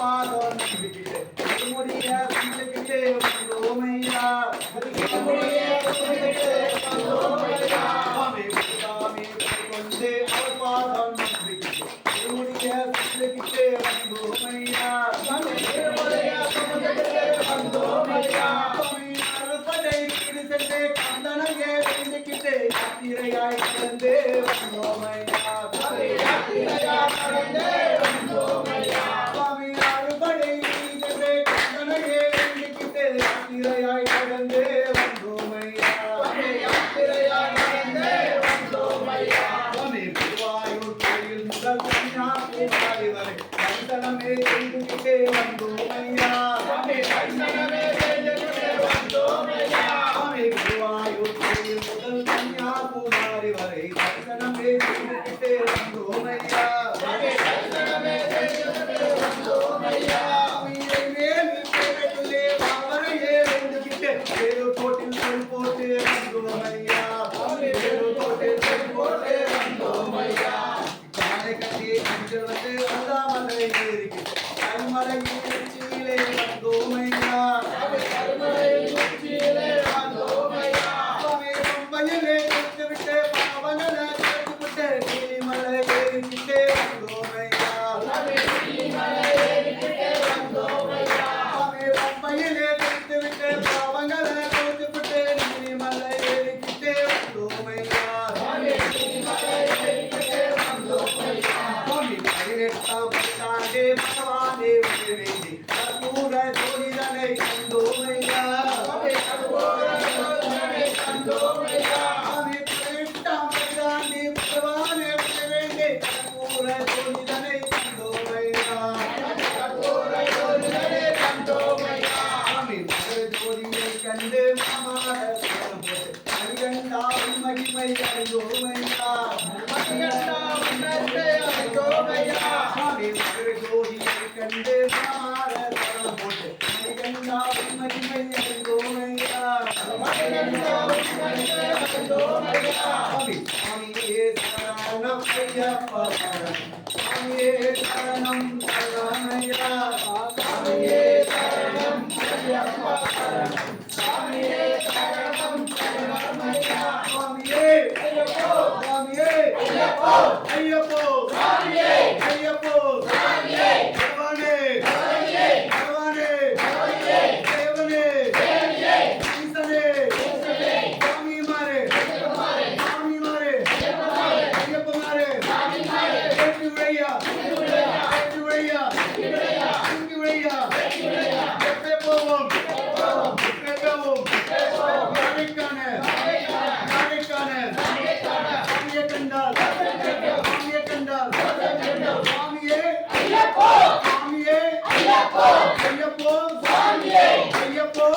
பாதம் நம்பிக்கிட்டு முடிய சுமந்துக்கிட்டு வந்தோமையா கொண்டு அவர் பாதம் நம்பிக்கிட்டு முடிய சுமந்துக்கிட்டு வந்தோமையா அறுபடை வீடு சென்று கந்தனையே வேண்டிக்கிட்டு யாத்திரையாய் கடந்து வந்தோமையா சுவாமி அறுபடை வீடு சென்று கந்தனையே வேண்டிக்கிட்டு யாத்திரையாய் கடந்து வந்தோமையா சுவாமி திருவாயூர் கோயில் முதல் கன்னியாகுமரி வரை தரிசனமே செய்துகிட்டே வந்தோமையா திருவாயூர் கோயில் முதல் கன்னியாகுமரி வரை தரிசனமே செய்துகிட்டே வந்தோமையா பாவனையே வேண்டுகிட்டு வேறு கோட்டில் சொல் போட்டு வந்தோமையா காலை கட்டி அஞ்சல் வந்து அல்லாமலை ஏறிக்கிட்டு கருமலையின் உச்சியிலே வந்தோமையா பம்பையிலே விட்டு பாவனல விட்டு நீலிமலை ஏறிக்கிட்டே வந்தோமையா பம்பையிலே விட்டு பாவங்களை விட்டு நீலிமலை ஏறிக்கிட்டே வந்தோமையா பத்தாண்டே பகவானே வேண்டி கற்பூர ஜோதிதனை கண்டோமையா பத்தாண்டே பகவானே வேண்டி கற்பூர ஜோதிதனை கண்டோமையா ஜோதியை கண்டு மாமாட அரிகண்டாவின் மகிமை அறிந்தோமையா ஜோதியை கண்டு மாமாட சரணம் போட்டு அரிகண்டாவின் மகிமை அறிந்தோமையா சுவாமியே சரணம் ஐயப்பா சுவாமியே சரணம் சரணமையா சுவாமியே சரணம் ஐயப்பா சுவாமியே சரணம் சரணமையா சுவாமியே ஐயப்போ சுவாமியே ஐயப்போ ஐயப்போ சுவாமியே ஐயப்போ சுவாமியே பகவானே பகவானே பகவானே தேவனே தேவனே ஈசனே ஈசனே சுவாமி மாரே சுவாமி மாரே ஐயப்ப மாரே சுவாமி மாரே வெற்றி உடையா வெற்றி உடையா இங்கு உடையா எப்பே போவோம் எப்பேவும் நாளைக்கான சாமியை கண்டால் சுவாமியே ஐயப்போ சுவாமியே ஐயப்போ ஐயப்போ சுவாமியே ஐயப்போ